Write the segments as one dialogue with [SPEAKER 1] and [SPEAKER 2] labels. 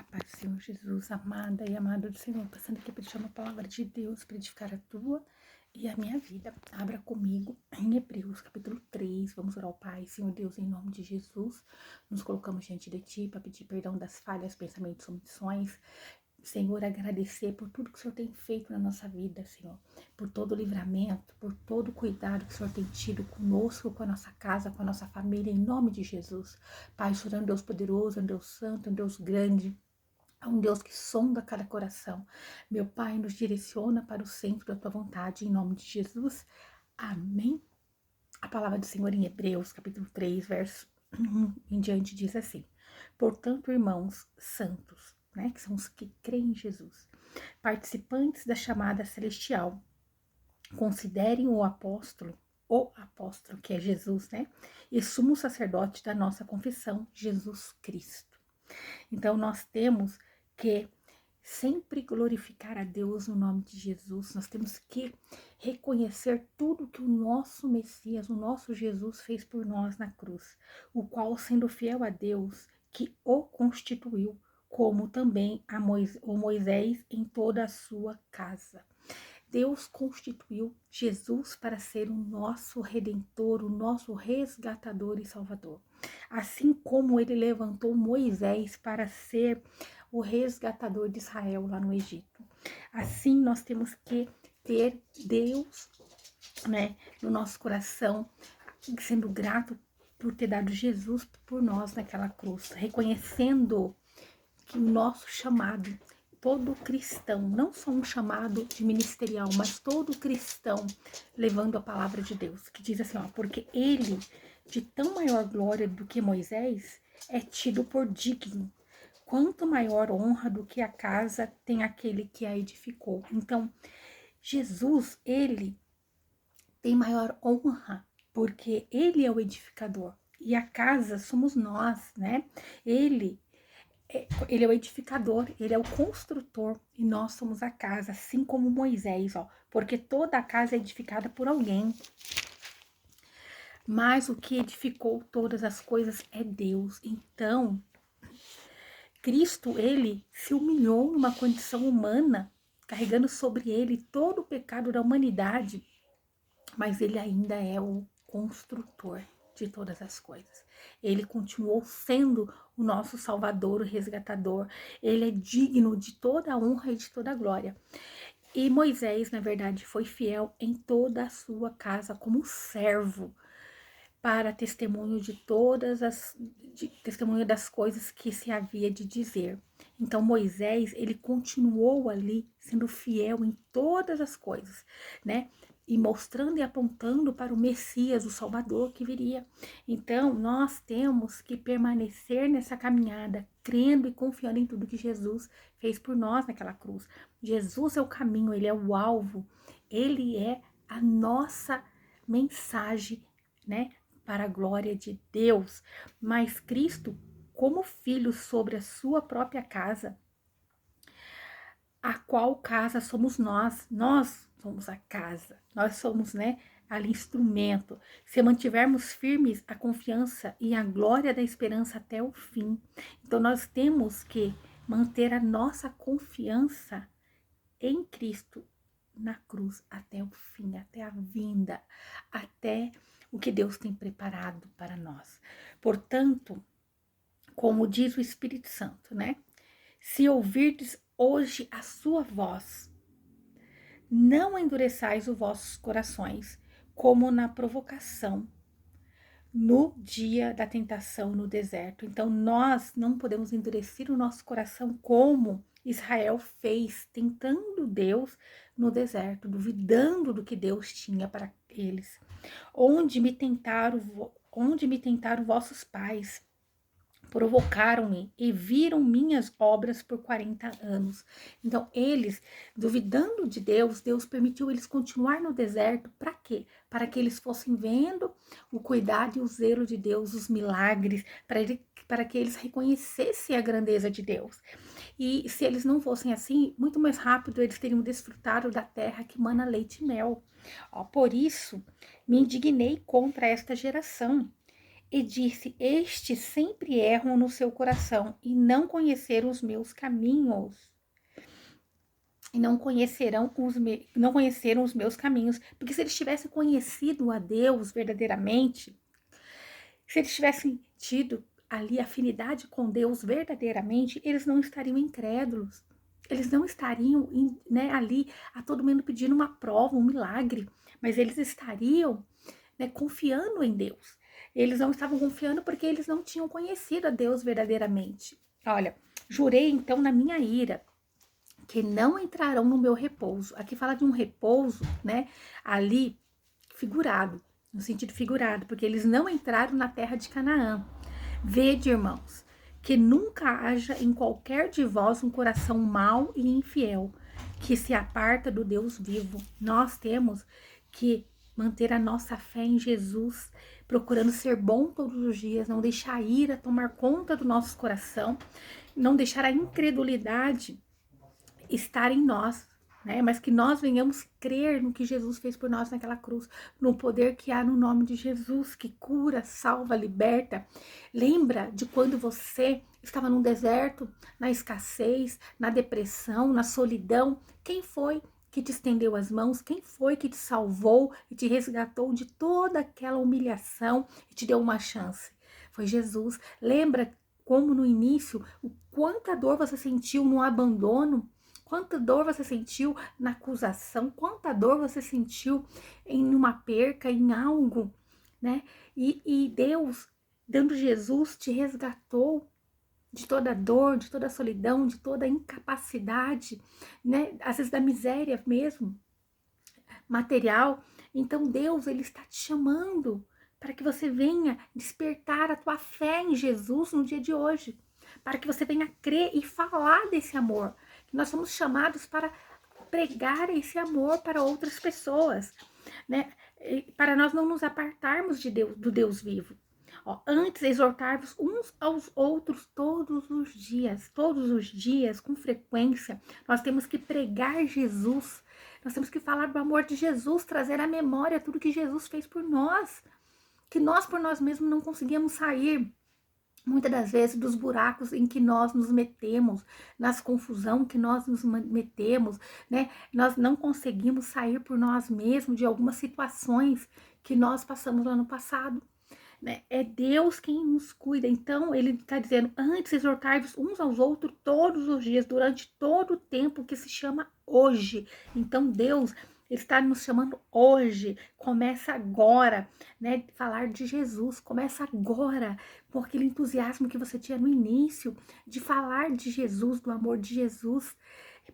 [SPEAKER 1] Paz do Senhor Jesus, amada e amado do Senhor, passando aqui para te chamar a palavra de Deus para edificar a tua e a minha vida. Abra comigo em Hebreus, capítulo 3. Vamos orar ao Pai. Senhor Deus, em nome de Jesus, nos colocamos diante de Ti para pedir perdão das falhas, pensamentos, omissões. Senhor, agradecer por tudo que o Senhor tem feito na nossa vida, Senhor, por todo o livramento, por todo o cuidado que o Senhor tem tido conosco, com a nossa casa, com a nossa família, em nome de Jesus. Pai, o Senhor é um Deus poderoso, é um Deus santo, é um Deus grande, é um Deus que sonda cada coração. Meu Pai, nos direciona para o centro da Tua vontade, em nome de Jesus. Amém. A palavra do Senhor em Hebreus, capítulo 3, verso 1 em diante, diz assim: portanto, irmãos santos, que são os que creem em Jesus, participantes da chamada celestial, considerem o apóstolo que é Jesus, e sumo sacerdote da nossa confissão, Jesus Cristo. Então, nós temos que sempre glorificar a Deus no nome de Jesus. Nós temos que reconhecer tudo que o nosso Messias, o nosso Jesus fez por nós na cruz, o qual, sendo fiel a Deus, que o constituiu, como também o Moisés em toda a sua casa. Deus constituiu Jesus para ser o nosso Redentor, o nosso resgatador e salvador. Assim como ele levantou Moisés para ser o resgatador de Israel lá no Egito. Assim nós temos que ter Deus, no nosso coração, sendo grato por ter dado Jesus por nós naquela cruz, reconhecendo que o nosso chamado, todo cristão, não só um chamado de ministerial, mas todo cristão levando a palavra de Deus, que diz assim, porque ele, de tão maior glória do que Moisés, é tido por digno, quanto maior honra do que a casa tem aquele que a edificou. Então, Jesus, ele tem maior honra, porque ele é o edificador, e a casa somos nós, Ele é o edificador, ele é o construtor e nós somos a casa, assim como Moisés, porque toda a casa é edificada por alguém. Mas o que edificou todas as coisas é Deus. Então, Cristo, ele se humilhou numa condição humana, carregando sobre ele todo o pecado da humanidade, mas ele ainda é o construtor de todas as coisas. Ele continuou sendo o nosso salvador, o resgatador. Ele é digno de toda a honra e de toda a glória. E Moisés, na verdade, foi fiel em toda a sua casa como servo, para testemunho de testemunho das coisas que se havia de dizer. Então Moisés, ele continuou ali sendo fiel em todas as coisas, e mostrando e apontando para o Messias, o Salvador que viria. Então, nós temos que permanecer nessa caminhada, crendo e confiando em tudo que Jesus fez por nós naquela cruz. Jesus é o caminho, ele é o alvo, ele é a nossa mensagem, para a glória de Deus. Mas Cristo, como filho sobre a sua própria casa, a qual casa somos nós somos a casa, nós somos, ali instrumento, se mantivermos firmes a confiança e a glória da esperança até o fim. Então nós temos que manter a nossa confiança em Cristo na cruz até o fim, até a vinda, até o que Deus tem preparado para nós. Portanto, como diz o Espírito Santo, se ouvirdes hoje a sua voz, não endureçais os vossos corações, como na provocação, no dia da tentação no deserto. Então, nós não podemos endurecer o nosso coração como Israel fez, tentando Deus no deserto, duvidando do que Deus tinha para eles. Onde me tentaram vossos pais, provocaram-me e viram minhas obras por 40 anos. Então, eles, duvidando de Deus, Deus permitiu eles continuar no deserto. Para quê? Para que eles fossem vendo o cuidado e o zelo de Deus, os milagres, para que eles reconhecessem a grandeza de Deus. E se eles não fossem assim, muito mais rápido eles teriam desfrutado da terra que mana leite e mel. Por isso, me indignei contra esta geração e disse: estes sempre erram no seu coração e não conheceram os meus caminhos. E não conheceram não conheceram os meus caminhos. Porque se eles tivessem conhecido a Deus verdadeiramente, se eles tivessem tido ali afinidade com Deus verdadeiramente, eles não estariam incrédulos. Eles não estariam, né, ali a todo momento pedindo uma prova, um milagre, mas eles estariam, né, confiando em Deus. Eles não estavam confiando porque eles não tinham conhecido a Deus verdadeiramente. Olha, jurei então na minha ira que não entrarão no meu repouso. Aqui fala de um repouso, né, ali figurado, no sentido figurado, porque eles não entraram na terra de Canaã. Vede, irmãos, que nunca haja em qualquer de vós um coração mau e infiel, que se aparta do Deus vivo. Nós temos que manter a nossa fé em Jesus, procurando ser bom todos os dias, não deixar a ira tomar conta do nosso coração, não deixar a incredulidade estar em nós, né? Mas que nós venhamos crer no que Jesus fez por nós naquela cruz, no poder que há no nome de Jesus, que cura, salva, liberta. Lembra de quando você estava num deserto, na escassez, na depressão, na solidão? Quem foi que te estendeu as mãos? Quem foi que te salvou e te resgatou de toda aquela humilhação e te deu uma chance? Foi Jesus. Lembra como no início, o quanta dor você sentiu no abandono? Quanta dor você sentiu na acusação? Quanta dor você sentiu em uma perca, em algo, né? E Deus, dando Jesus, te resgatou de toda dor, de toda solidão, de toda incapacidade, né? Às vezes da miséria mesmo, material. Então Deus, Ele está te chamando para que você venha despertar a tua fé em Jesus no dia de hoje, para que você venha crer e falar desse amor. Nós somos chamados para pregar esse amor para outras pessoas, né? Para nós não nos apartarmos de Deus, do Deus vivo. Ó, antes, exortar-vos uns aos outros todos os dias, com frequência. Nós temos que pregar Jesus, nós temos que falar do amor de Jesus, trazer à memória tudo que Jesus fez por nós, que nós por nós mesmos não conseguíamos sair. Muitas das vezes dos buracos em que nós nos metemos, nas confusão que nós nos metemos, né? Nós não conseguimos sair por nós mesmos de algumas situações que nós passamos no ano passado, né? É Deus quem nos cuida. Então ele está dizendo: antes exortai-vos uns aos outros todos os dias, durante todo o tempo que se chama hoje. Então Deus, Ele está nos chamando hoje. Começa agora, né? Falar de Jesus. Começa agora, com aquele entusiasmo que você tinha no início, de falar de Jesus, do amor de Jesus,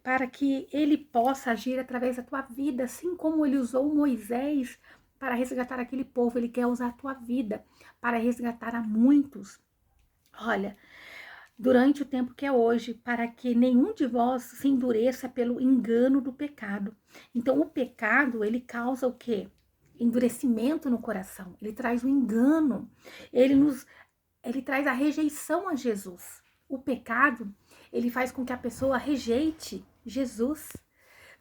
[SPEAKER 1] para que Ele possa agir através da tua vida, assim como Ele usou Moisés para resgatar aquele povo. Ele quer usar a tua vida para resgatar a muitos. Olha, durante o tempo que é hoje, para que nenhum de vós se endureça pelo engano do pecado. Então, o pecado, ele causa o quê? Endurecimento no coração. Ele traz o engano. Ele traz a rejeição a Jesus. O pecado, ele faz com que a pessoa rejeite Jesus.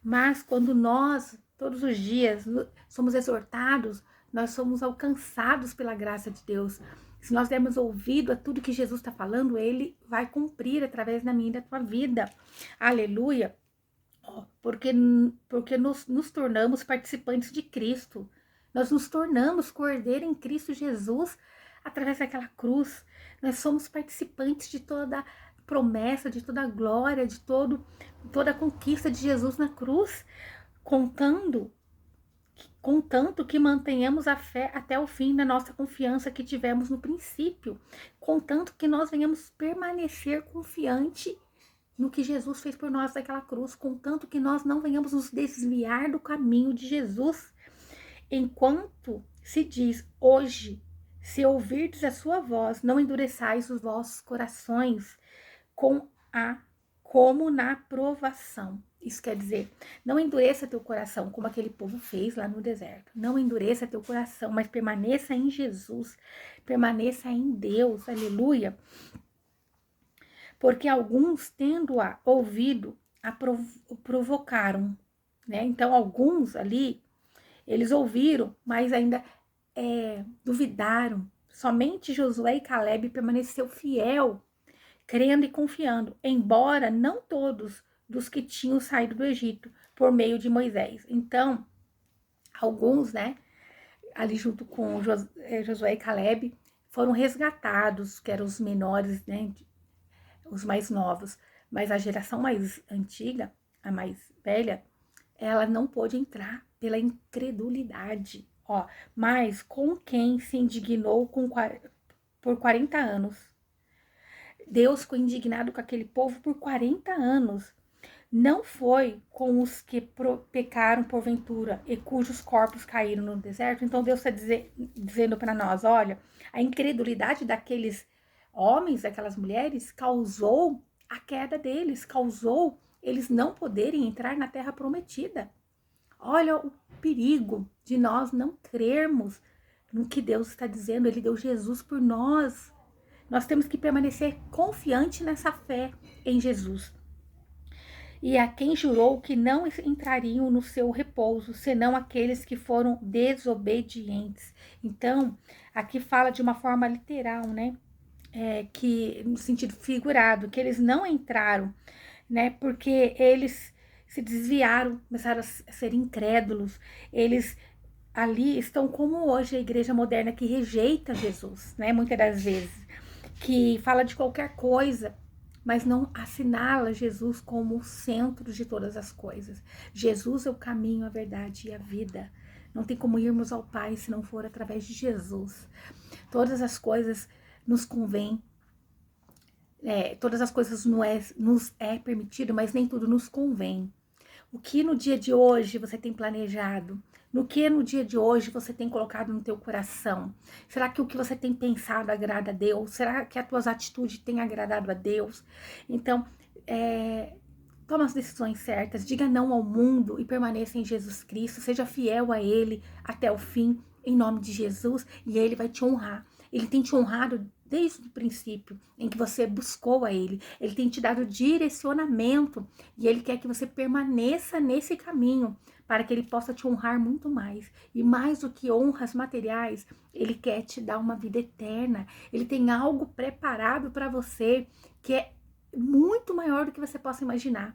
[SPEAKER 1] Mas quando nós, todos os dias, somos exortados, nós somos alcançados pela graça de Deus. Se nós dermos ouvido a tudo que Jesus está falando, Ele vai cumprir através da minha e da tua vida. Aleluia! Porque nos tornamos participantes de Cristo. Nós nos tornamos cordeiro em Cristo Jesus através daquela cruz. Nós somos participantes de toda promessa, de toda glória, de toda a conquista de Jesus na cruz, contanto que mantenhamos a fé até o fim da nossa confiança que tivemos no princípio, contanto que nós venhamos permanecer confiante no que Jesus fez por nós naquela cruz, contanto que nós não venhamos nos desviar do caminho de Jesus. Enquanto se diz hoje, se ouvirdes a sua voz, não endureçais os vossos corações, como na provação. Isso quer dizer, não endureça teu coração, como aquele povo fez lá no deserto. Não endureça teu coração, mas permaneça em Jesus, permaneça em Deus, aleluia. Porque alguns, tendo-a ouvido, a provocaram, né? Então, alguns ali, eles ouviram, mas ainda duvidaram, Somente Josué e Caleb permaneceu fiel, crendo e confiando, embora não todos dos que tinham saído do Egito por meio de Moisés. Então, alguns, né, ali junto com Josué e Caleb, foram resgatados, que eram os menores, né, os mais novos. Mas a geração mais antiga, a mais velha, ela não pôde entrar pela incredulidade. Ó, mas com quem se indignou por 40 anos. Deus ficou indignado com aquele povo por 40 anos. Não foi com os que pecaram porventura e cujos corpos caíram no deserto. Então Deus está dizendo para nós, olha, a incredulidade daqueles homens, daquelas mulheres, causou a queda deles, causou eles não poderem entrar na terra prometida. Olha o perigo de nós não crermos no que Deus está dizendo. Ele deu Jesus por nós. Nós temos que permanecer confiante nessa fé em Jesus. E a quem jurou que não entrariam no seu repouso, senão aqueles que foram desobedientes. Então, aqui fala de uma forma literal, né? Que no sentido figurado, que eles não entraram, né? Porque eles se desviaram, começaram a ser incrédulos. Eles ali estão como hoje a igreja moderna que rejeita Jesus, né? Muitas das vezes, que fala de qualquer coisa, mas não assinala Jesus como o centro de todas as coisas. Jesus é o caminho, a verdade e a vida. Não tem como irmos ao Pai se não for através de Jesus. Todas as coisas nos convêm, todas as coisas nos é permitido, mas nem tudo nos convém. O que no dia de hoje você tem planejado? No que no dia de hoje você tem colocado no teu coração? Será que o que você tem pensado agrada a Deus? Será que as tuas atitudes têm agradado a Deus? Então, toma as decisões certas, diga não ao mundo e permaneça em Jesus Cristo, seja fiel a Ele até o fim, em nome de Jesus, e Ele vai te honrar. Ele tem te honrado desde o princípio em que você buscou a Ele. Ele tem te dado direcionamento e Ele quer que você permaneça nesse caminho para que Ele possa te honrar muito mais. E mais do que honras materiais, Ele quer te dar uma vida eterna. Ele tem algo preparado para você que é muito maior do que você possa imaginar.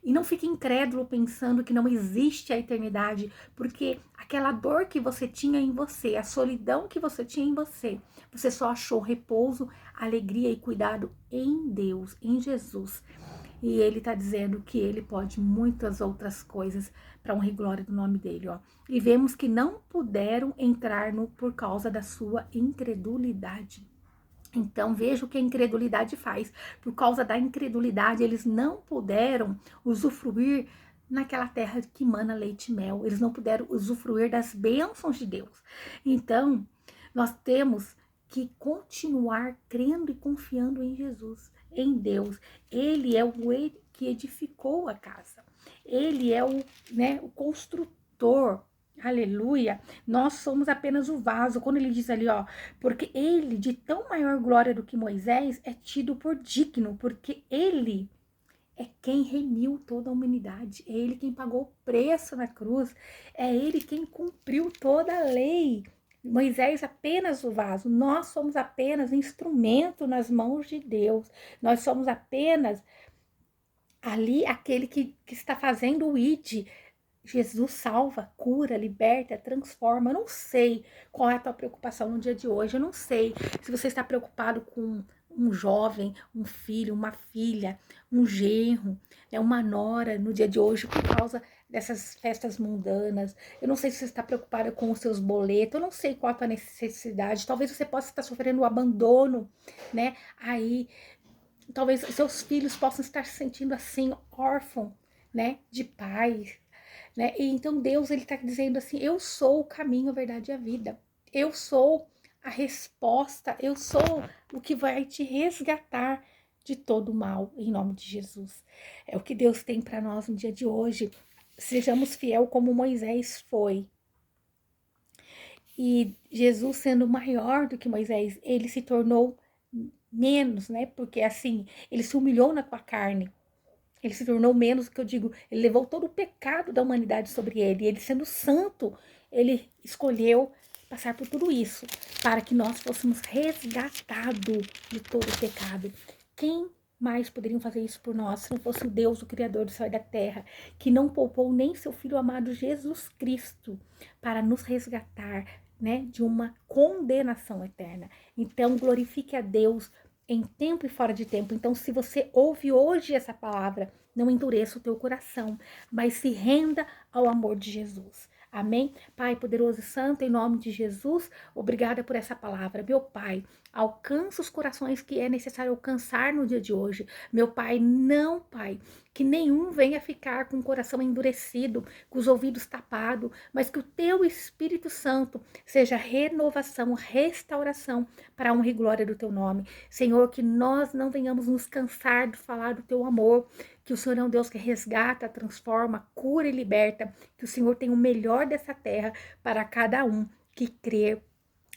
[SPEAKER 1] E não fique incrédulo pensando que não existe a eternidade, porque aquela dor que você tinha em você, a solidão que você tinha em você, você só achou repouso, alegria e cuidado em Deus, em Jesus. E Ele está dizendo que Ele pode muitas outras coisas para honra e glória do nome dEle. Ó. E vemos que não puderam entrar por causa da sua incredulidade. Então, veja o que a incredulidade faz. Por causa da incredulidade, eles não puderam usufruir naquela terra que mana leite e mel. Eles não puderam usufruir das bênçãos de Deus. Então, nós temos que continuar crendo e confiando em Jesus, em Deus. Ele é o que edificou a casa. Ele é o construtor. Aleluia, nós somos apenas o vaso. Quando ele diz ali, ó, porque ele, de tão maior glória do que Moisés, é tido por digno, porque ele é quem remiu toda a humanidade, é ele quem pagou o preço na cruz, é ele quem cumpriu toda a lei. Moisés apenas o vaso, nós somos apenas instrumento nas mãos de Deus, nós somos apenas ali aquele que está fazendo o ID. Jesus salva, cura, liberta, transforma. Eu não sei qual é a tua preocupação no dia de hoje. Eu não sei se você está preocupado com um jovem, um filho, uma filha, um genro, uma nora no dia de hoje por causa dessas festas mundanas. Eu não sei se você está preocupado com os seus boletos. Eu não sei qual é a tua necessidade. Talvez você possa estar sofrendo o abandono, né? Aí, talvez seus filhos possam estar se sentindo assim, órfãos, né? De pais. Né? E então Deus ele está dizendo assim, eu sou o caminho, a verdade e a vida. Eu sou a resposta, eu sou o que vai te resgatar de todo o mal, em nome de Jesus. É o que Deus tem para nós no dia de hoje. Sejamos fiel como Moisés foi. E Jesus sendo maior do que Moisés, ele se tornou menos, né? Porque assim, ele se humilhou na tua carne. Ele se tornou menos, que eu digo, ele levou todo o pecado da humanidade sobre ele. Ele sendo santo, ele escolheu passar por tudo isso, para que nós fôssemos resgatados de todo o pecado. Quem mais poderiam fazer isso por nós, se não fosse o Deus, o Criador do céu e da terra, que não poupou nem seu Filho amado Jesus Cristo para nos resgatar, né, de uma condenação eterna. Então, glorifique a Deus em tempo e fora de tempo. Então, se você ouve hoje essa palavra, não endureça o teu coração, mas se renda ao amor de Jesus. Amém? Pai poderoso e santo, em nome de Jesus, obrigada por essa palavra. Meu Pai, alcança os corações que é necessário alcançar no dia de hoje. Meu Pai, não, Pai, que nenhum venha ficar com o coração endurecido, com os ouvidos tapados, mas que o teu Espírito Santo seja renovação, restauração para a honra e glória do teu nome. Senhor, que nós não venhamos nos cansar de falar do teu amor, que o Senhor é um Deus que resgata, transforma, cura e liberta, que o Senhor tem o melhor dessa terra para cada um que crer.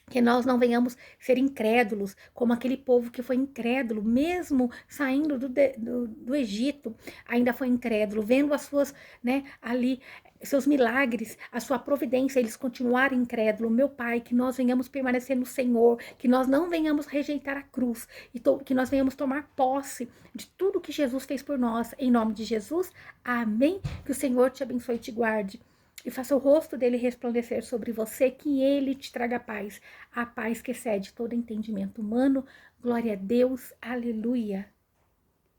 [SPEAKER 1] Que nós não venhamos ser incrédulos, como aquele povo que foi incrédulo, mesmo saindo do Egito, ainda foi incrédulo, vendo as suas, né, ali, seus milagres, a sua providência, eles continuaram incrédulos. Meu Pai, que nós venhamos permanecer no Senhor, que nós não venhamos rejeitar a cruz, e que nós venhamos tomar posse de tudo que Jesus fez por nós, em nome de Jesus, amém? Que o Senhor te abençoe e te guarde, e faça o rosto dele resplandecer sobre você, que ele te traga paz, a paz que excede todo entendimento humano. Glória a Deus, aleluia.